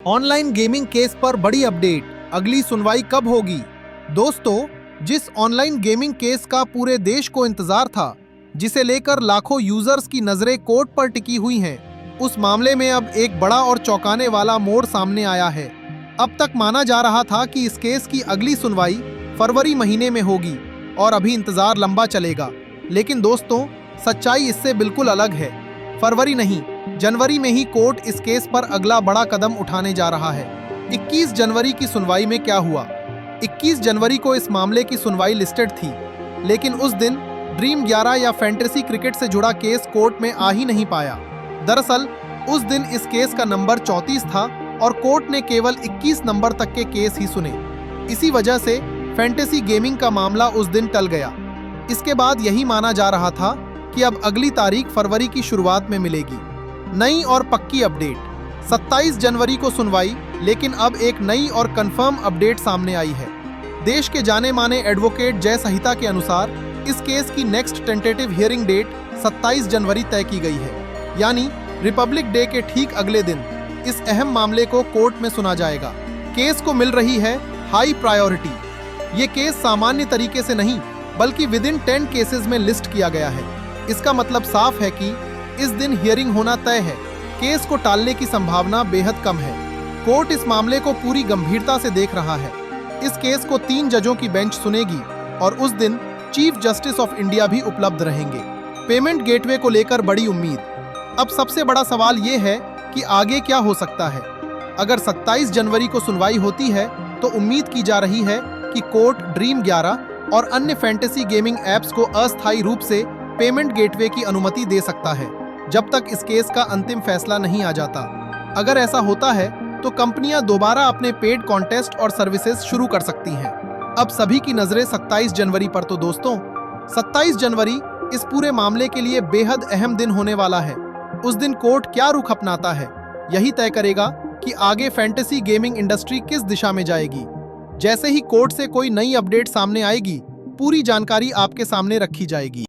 Online gaming case पर बड़ी update, अगली सुनवाई कब होगी? दोस्तों, जिस ऑनलाइन गेमिंग केस का पूरे देश को इंतजार था, जिसे लेकर लाखों यूजर्स की नजरें कोर्ट पर टिकी हुई हैं, उस मामले में अब एक बड़ा और चौंकाने वाला मोड़ सामने आया है। अब तक माना जा रहा था कि इस केस की अगली सुनवाई फरवरी महीने में होगी और अभी इंतजार लंबा चलेगा। लेकिन दोस्तों, सच्चाई इससे बिल्कुल अलग है। फरवरी नहीं, जनवरी में ही कोर्ट इस केस पर अगला बड़ा कदम उठाने जा रहा है। 21 जनवरी की सुनवाई में क्या हुआ? 21 जनवरी को इस मामले की सुनवाई लिस्टेड थी, लेकिन उस दिन ड्रीम 11 या फैंटेसी क्रिकेट से जुड़ा केस कोर्ट में आ ही नहीं पाया। दरअसल उस दिन इस केस का नंबर 34 था और कोर्ट ने केवल 21 नंबर तक के केस ही सुने। इसी वजह से फैंटेसी गेमिंग का मामला उस दिन टल गया। इसके बाद यही माना जा रहा था कि अब अगली तारीख फरवरी की शुरुआत में मिलेगी। नई और पक्की अपडेट, 27 जनवरी को सुनवाई, लेकिन अब एक नई और कंफर्म अपडेट सामने आई है। देश के जाने माने एडवोकेट जय संहिता के अनुसार इस केस की नेक्स्ट टेंटेटिव हियरिंग डेट 27 जनवरी तय की गई है, यानी रिपब्लिक डे के ठीक अगले दिन इस अहम मामले को कोर्ट में सुना जाएगा। केस को मिल रही है हाई प्रायोरिटी। ये केस सामान्य तरीके से नहीं, बल्कि विद इन 10 केसेस में लिस्ट किया गया है। इसका मतलब साफ है कि इस दिन हियरिंग होना तय है। केस को टालने की संभावना बेहद कम है। कोर्ट इस मामले को पूरी गंभीरता से देख रहा है। इस केस को 3 जजों की बेंच सुनेगी और उस दिन चीफ जस्टिस ऑफ इंडिया भी उपलब्ध रहेंगे। पेमेंट गेटवे को लेकर बड़ी उम्मीद। अब सबसे बड़ा सवाल ये है कि आगे क्या हो सकता है। अगर 27 जनवरी को सुनवाई होती है तो उम्मीद की जा रही है कि कोर्ट ड्रीम 11 और अन्य फैंटेसी गेमिंग ऐप्स को अस्थायी रूप से पेमेंट गेटवे की अनुमति दे सकता है, जब तक इस केस का अंतिम फैसला नहीं आ जाता। अगर ऐसा होता है तो कंपनियां दोबारा अपने पेड कॉन्टेस्ट और सर्विसेज शुरू कर सकती हैं। अब सभी की नजरें 27 जनवरी पर। तो दोस्तों, 27 जनवरी इस पूरे मामले के लिए बेहद अहम दिन होने वाला है। उस दिन कोर्ट क्या रुख अपनाता है, यही तय करेगा कि आगे फैंटेसी गेमिंग इंडस्ट्री किस दिशा में जाएगी। जैसे ही कोर्ट से कोई नई अपडेट सामने आएगी, पूरी जानकारी आपके सामने रखी जाएगी।